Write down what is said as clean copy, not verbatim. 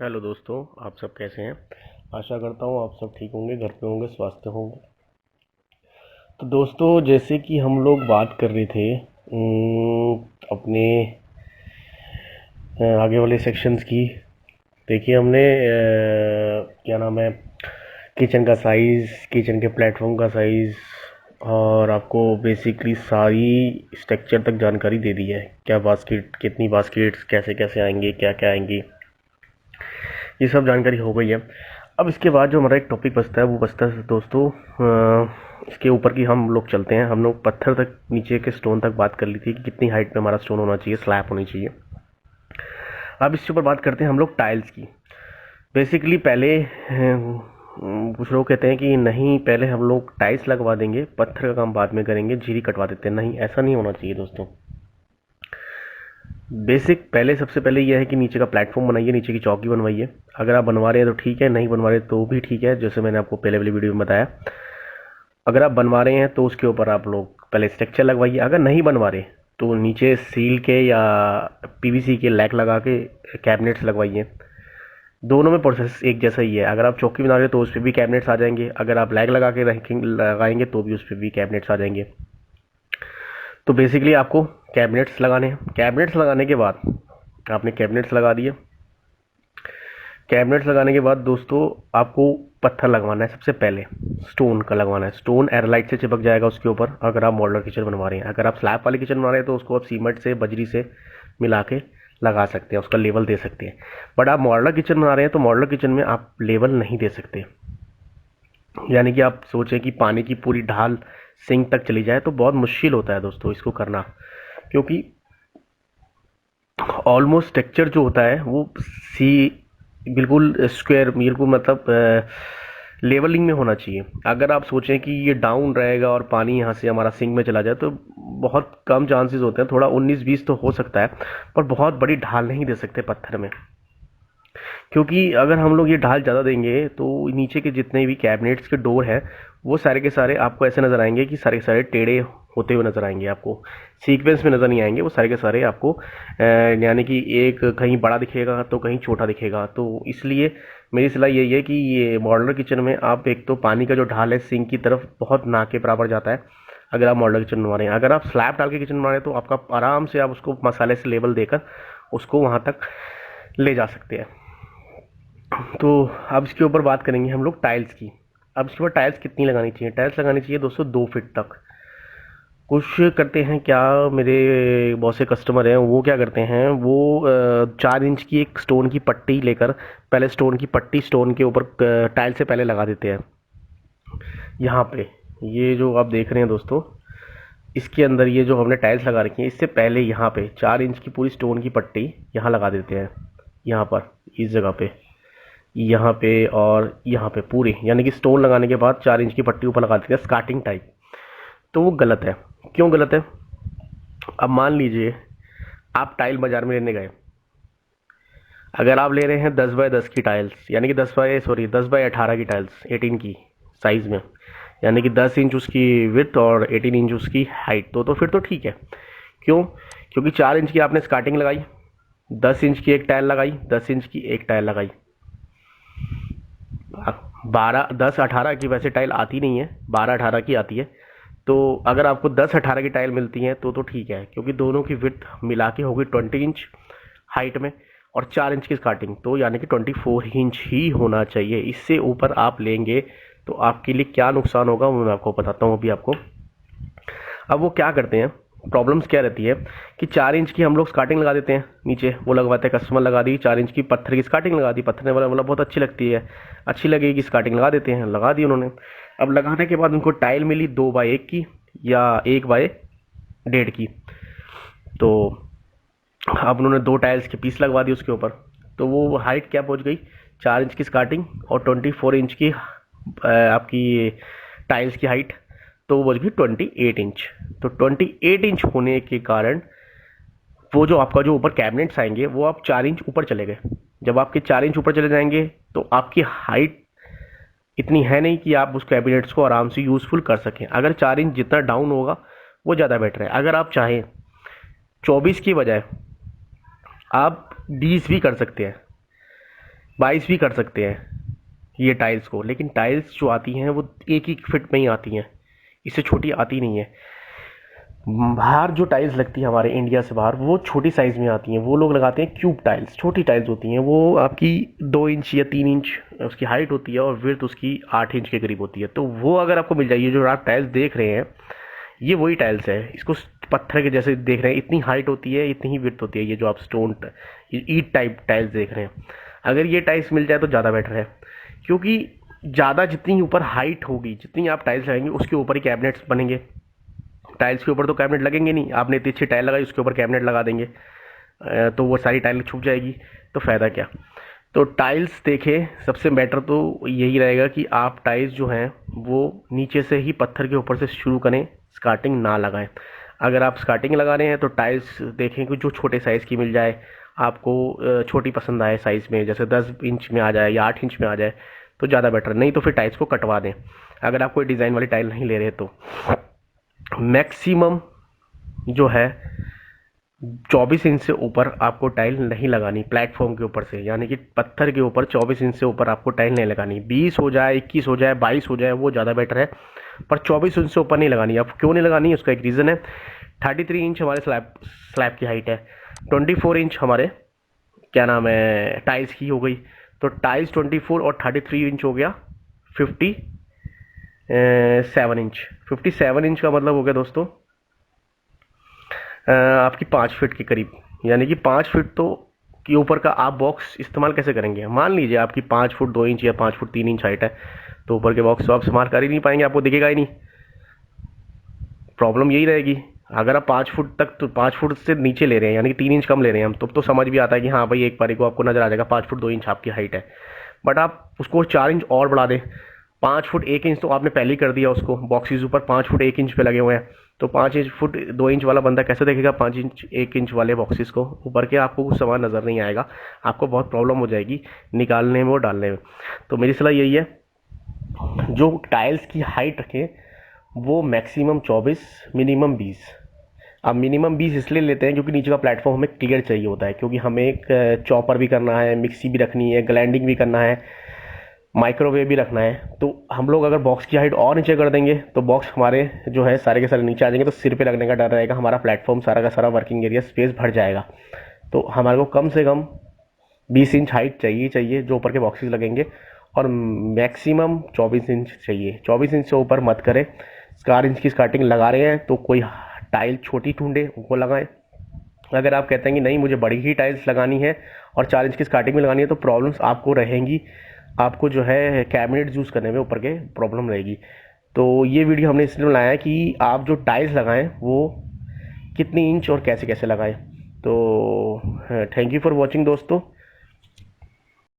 Hello दोस्तों, आप सब कैसे हैं। आशा करता हूँ आप सब ठीक होंगे, घर पे होंगे, स्वस्थ होंगे। तो दोस्तों, जैसे कि हम लोग बात कर रहे थे अपने आगे वाले सेक्शंस की। देखिए हमने क्या नाम है, किचन का साइज़, किचन के प्लेटफॉर्म का साइज़ और आपको बेसिकली सारी स्ट्रक्चर तक जानकारी दे दी है। क्या बास्केट, कितनी बास्केट्स, कैसे कैसे आएंगे, क्या क्या आएंगी, ये सब जानकारी हो गई है। अब इसके बाद जो हमारा एक टॉपिक बचता है वो बचता है दोस्तों, इसके ऊपर की हम लोग चलते हैं। हम लोग पत्थर तक, नीचे के स्टोन तक बात कर ली थी कि कितनी हाइट पे हमारा स्टोन होना चाहिए, स्लैब होनी चाहिए। अब इसके ऊपर बात करते हैं हम लोग टाइल्स की। बेसिकली पहले कुछ लोग कहते हैं कि नहीं, पहले हम लोग टाइल्स लगवा देंगे, पत्थर का काम बाद में करेंगे, जीरी कटवा देते हैं। नहीं, ऐसा नहीं होना चाहिए दोस्तों। बेसिक पहले, सबसे पहले यह है कि नीचे का प्लेटफॉर्म बनाइए, नीचे की चौकी बनवाइए। अगर आप बनवा रहे हैं तो ठीक है, नहीं बनवा रहे तो भी ठीक है, जैसे मैंने आपको पहले वाली वीडियो में बताया। अगर आप बनवा रहे हैं तो उसके ऊपर आप लोग पहले स्ट्रक्चर लगवाइए। अगर नहीं बनवा रहे तो नीचे स्टील के या पीवीसी के लैक लगा के कैबिनेट्स लगवाइए। दोनों में प्रोसेस एक जैसा ही है। अगर आप चौकी बना रहे हैं तो उस पर भी कैबिनेट्स आ जाएंगे, अगर आप लैग लगा के रखेंगे, लगाएंगे तो भी उस पर भी कैबिनेट्स आ जाएंगे। तो बेसिकली आपको कैबिनेट्स लगाने हैं। कैबिनेट्स लगाने के बाद आपने कैबिनेट्स लगा दिए। कैबिनेट्स लगाने के बाद दोस्तों आपको पत्थर लगवाना है। सबसे पहले स्टोन का लगवाना है। स्टोन एयरलाइट से चिपक जाएगा उसके ऊपर, अगर आप मॉडुलर किचन बनवा रहे हैं। अगर आप स्लैब वाली किचन बना रहे हैं तो उसको आप सीमेंट से, बजरी से मिला के लगा सकते हैं, उसका लेवल दे सकते हैं। बट आप मॉडुलर किचन बना रहे हैं तो मॉडुलर किचन में आप लेवल नहीं दे सकते। यानी कि आप सोचें कि पानी की पूरी ढाल सिंक तक चली जाए तो बहुत मुश्किल होता है दोस्तों इसको करना, क्योंकि ऑलमोस्ट टेक्सचर जो होता है वो सी बिल्कुल स्क्वायर, बिल्कुल मतलब लेवलिंग में होना चाहिए। अगर आप सोचें कि ये डाउन रहेगा और पानी यहाँ से हमारा सिंक में चला जाए तो बहुत कम चांसेस होते हैं। थोड़ा 19-20 तो हो सकता है, पर बहुत बड़ी ढाल नहीं दे सकते पत्थर में। क्योंकि अगर हम लोग ये ढाल ज़्यादा देंगे तो नीचे के जितने भी कैबिनेट्स के डोर हैं वो सारे के सारे आपको ऐसे नज़र आएंगे कि सारे के सारे टेढ़े होते हुए नज़र आएंगे। आपको सीक्वेंस में नज़र नहीं आएंगे वो सारे के सारे आपको, यानी कि एक कहीं बड़ा दिखेगा तो कहीं छोटा दिखेगा। तो इसलिए मेरी सलाह यही है कि ये मॉड्यूलर किचन में आप, एक तो पानी का जो ढाल है सिंक की तरफ बहुत ना के बराबर जाता है अगर आप मॉड्यूलर किचन बना रहे हैं। अगर आप स्लैब डाल के किचन बना रहे हैं तो आपका आराम से आप उसको मसाले से लेवल देकर उसको वहाँ तक ले जा सकते हैं। तो अब इसके ऊपर बात करेंगे हम लोग टाइल्स की। अब इसके ऊपर टाइल्स कितनी लगानी चाहिए। टाइल्स लगानी चाहिए दोस्तों 2 फीट तक। कुछ करते हैं क्या, मेरे बहुत से कस्टमर हैं, वो क्या करते हैं, वो 4 इंच की एक स्टोन की पट्टी लेकर पहले स्टोन की पट्टी स्टोन के ऊपर टाइल से पहले लगा देते हैं। यहाँ पे ये जो आप देख रहे हैं दोस्तों, इसके अंदर ये जो हमने टाइल्स लगा रखी है, इससे पहले यहाँ पे 4 इंच की पूरी स्टोन की पट्टी यहाँ लगा देते हैं। यहाँ पर इस जगह पे, यहाँ पे और यहाँ पे पूरी, यानी कि स्टोन लगाने के बाद 4 इंच की पट्टी ऊपर लगा देते हैं स्कार्टिंग टाइप। तो वो गलत है। क्यों गलत है। अब मान लीजिए आप टाइल बाजार में लेने गए। अगर आप ले रहे हैं 10 बाय 10 की टाइल्स, यानी कि 10 बाय 18 की टाइल्स, 18 की साइज़ में, यानी कि 10 इंच उसकी विड्थ और 18 इंच उसकी हाइट, तो फिर तो ठीक है। क्यों। क्योंकि 4 इंच की आपने स्कार्टिंग लगाई, 10 इंच की एक टाइल लगाई, 10 इंच की एक टाइल लगाई, 12 10 18 की वैसे टाइल आती नहीं है, 12 18 की आती है। तो अगर आपको 10 18 की टाइल मिलती है तो ठीक है, क्योंकि दोनों की विड्थ मिला के होगी 20 इंच हाइट में, और 4 इंच की स्टार्टिंग, तो यानी कि 24 इंच ही होना चाहिए। इससे ऊपर आप लेंगे तो आपके लिए क्या नुकसान होगा वो मैं आपको बताता हूँ अभी आपको। अब वो क्या करते हैं, प्रॉब्लम्स क्या रहती है कि 4 इंच की हम लोग स्कार्टिंग लगा देते हैं, नीचे वो लगवाते हैं, कस्टमर लगा दी 4 इंच की पत्थर की स्कार्टिंग लगा दी, पत्थर ने वाला मतलब बहुत अच्छी लगती है, अच्छी लगेगी स्कार्टिंग लगा देते हैं, लगा दी उन्होंने। अब लगाने के बाद उनको टाइल मिली 2 बाय 1 की या 1 बाय 1.5 की। तो अब उन्होंने 2 टाइल्स के पीस लगवा दिए उसके ऊपर। तो वो हाइट क्या पहुंच गई, 4 इंच की स्कार्टिंग और 24 इंच की आपकी टाइल्स की हाइट, तो वो बच गई 28 इंच। तो 28 इंच होने के कारण वो जो आपका जो ऊपर कैबिनेट्स आएंगे वो आप 4 इंच ऊपर चले गए। जब आपके 4 इंच ऊपर चले जाएंगे तो आपकी हाइट इतनी है नहीं कि आप उस कैबिनेट्स को आराम से यूज़फुल कर सकें। अगर 4 इंच जितना डाउन होगा वो ज़्यादा बेटर है। अगर आप चाहें 24 की बजाय आप 20 भी कर सकते हैं। 22 भी कर सकते हैं ये टाइल्स को, लेकिन टाइल्स जो आती हैं वो एक ही फिट में ही आती हैं, इससे छोटी आती नहीं है। बाहर जो टाइल्स लगती है हमारे इंडिया से बाहर, वो छोटी साइज़ में आती हैं। वो लोग लगाते हैं क्यूब टाइल्स, छोटी टाइल्स होती हैं, वो आपकी 2 इंच या 3 इंच उसकी हाइट होती है और विड्थ उसकी 8 इंच के करीब होती है। तो वो अगर आपको मिल जाए, जो आप टाइल्स देख रहे हैं ये वही टाइल्स है। इसको पत्थर के जैसे देख रहे हैं, इतनी हाइट होती है, इतनी ही विड्थ होती है। ये जो आप स्टोन ईट टाइप टाइल्स देख रहे हैं, अगर ये टाइल्स मिल जाए तो ज़्यादा बेटर है, क्योंकि ज़्यादा जितनी ऊपर हाइट होगी, जितनी आप टाइल्स लगाएंगे उसके ऊपर ही कैबिनेट्स बनेंगे। टाइल्स के ऊपर तो कैबिनेट लगेंगे नहीं, आपने इतनी अच्छी टाइल लगाई उसके ऊपर कैबिनेट लगा देंगे तो वो सारी टाइल छुप जाएगी, तो फ़ायदा क्या। तो टाइल्स देखें, सबसे बेटर तो यही रहेगा कि आप टाइल्स जो हैं वो नीचे से ही पत्थर के ऊपर से शुरू करें, स्कार्टिंग ना लगाएं। अगर आप स्कार्टिंग लगा रहे हैं तो टाइल्स देखें कि जो छोटे साइज़ की मिल जाए आपको, छोटी पसंद आए साइज़ में, जैसे 10 इंच में आ जाए या 8 इंच में आ जाए तो ज़्यादा बेटर। नहीं तो फिर टाइल्स को कटवा दें, अगर आप कोई डिज़ाइन वाली टाइल नहीं ले रहे तो। मैक्सिमम जो है 24 इंच से ऊपर आपको टाइल नहीं लगानी प्लेटफॉर्म के ऊपर से, यानी कि पत्थर के ऊपर 24 इंच से ऊपर आपको टाइल नहीं लगानी। 20 हो जाए, 21 हो जाए, 22 हो जाए, वो ज़्यादा बेटर है, पर 24 इंच से ऊपर नहीं लगानी। अब क्यों नहीं लगानी, उसका एक रीज़न है। 33 इंच हमारे स्लैब स्लैब की हाइट है, 24 इंच हमारे क्या नाम है टाइल्स की हो गई। तो टाइल्स 24 और 33 इंच हो गया 57 इंच। 57 इंच का मतलब हो गया दोस्तों आपकी 5 फीट के करीब, यानी कि 5 फीट तो के ऊपर का आप बॉक्स इस्तेमाल कैसे करेंगे। मान लीजिए आपकी 5 फुट 2 इंच या 5 फुट 3 इंच हाइट है, तो ऊपर के बॉक्स तो आप इस्तेमाल कर ही नहीं पाएंगे, आपको दिखेगा ही नहीं। प्रॉब्लम यही रहेगी। अगर आप 5 फुट तक, तो 5 फुट से नीचे ले रहे हैं, यानी कि 3 इंच कम ले रहे हैं हम, तो समझ भी आता है कि हाँ भाई एक बारी को आपको नजर आ जाएगा 5 फुट 2 इंच आपकी हाइट है। बट आप उसको 4 इंच और बढ़ा दें, 5 फुट 1 इंच तो आपने पहले ही कर दिया उसको, बॉक्सेस ऊपर 5 फुट 1 इंच पे लगे हुए हैं, तो 5 फुट 2 इंच वाला बंदा कैसे देखेगा 5 इंच 1 इंच वाले बॉक्सेस को ऊपर के। आपको कुछ सामान नज़र नहीं आएगा, आपको बहुत प्रॉब्लम हो जाएगी निकालने में और डालने में। तो मेरी सलाह यही है, जो टाइल्स की हाइट रखें वो मैक्सिमम 24, मिनिमम 20। अब मिनिमम 20 इसलिए लेते हैं क्योंकि नीचे का प्लेटफॉर्म हमें क्लियर चाहिए होता है, क्योंकि हमें एक चॉपर भी करना है, मिक्सी भी रखनी है, ग्राइंडिंग भी करना है, माइक्रोवेव भी रखना है। तो हम लोग अगर बॉक्स की हाइट और नीचे कर देंगे तो बॉक्स हमारे जो है सारे के सारे नीचे आ जाएंगे, तो सिर पे लगने का डर रहेगा, हमारा प्लेटफॉर्म सारा का सारा वर्किंग एरिया स्पेस भर जाएगा। तो हमारे को कम से कम 20 इंच हाइट चाहिए जो ऊपर के बॉक्सेस लगेंगे, और मैक्सिमम 24 इंच चाहिए। 24 इंच से ऊपर मत करें। 4 इंच की स्कार्टिंग लगा रहे हैं तो कोई टाइल छोटी ढूंढे वो लगाएं। अगर आप कहते हैं कि नहीं मुझे बड़ी ही टाइल्स लगानी है और 4 इंच की स्कार्टिंग में लगानी है, तो प्रॉब्लम्स आपको रहेंगी, आपको जो है कैबिनेट यूज़ करने में ऊपर के प्रॉब्लम रहेगी। तो ये वीडियो हमने इसलिए बनाया है कि आप जो टाइल्स लगाएं वो कितनी इंच और कैसे कैसे लगाएं। तो थैंक यू फॉर वॉचिंग दोस्तों।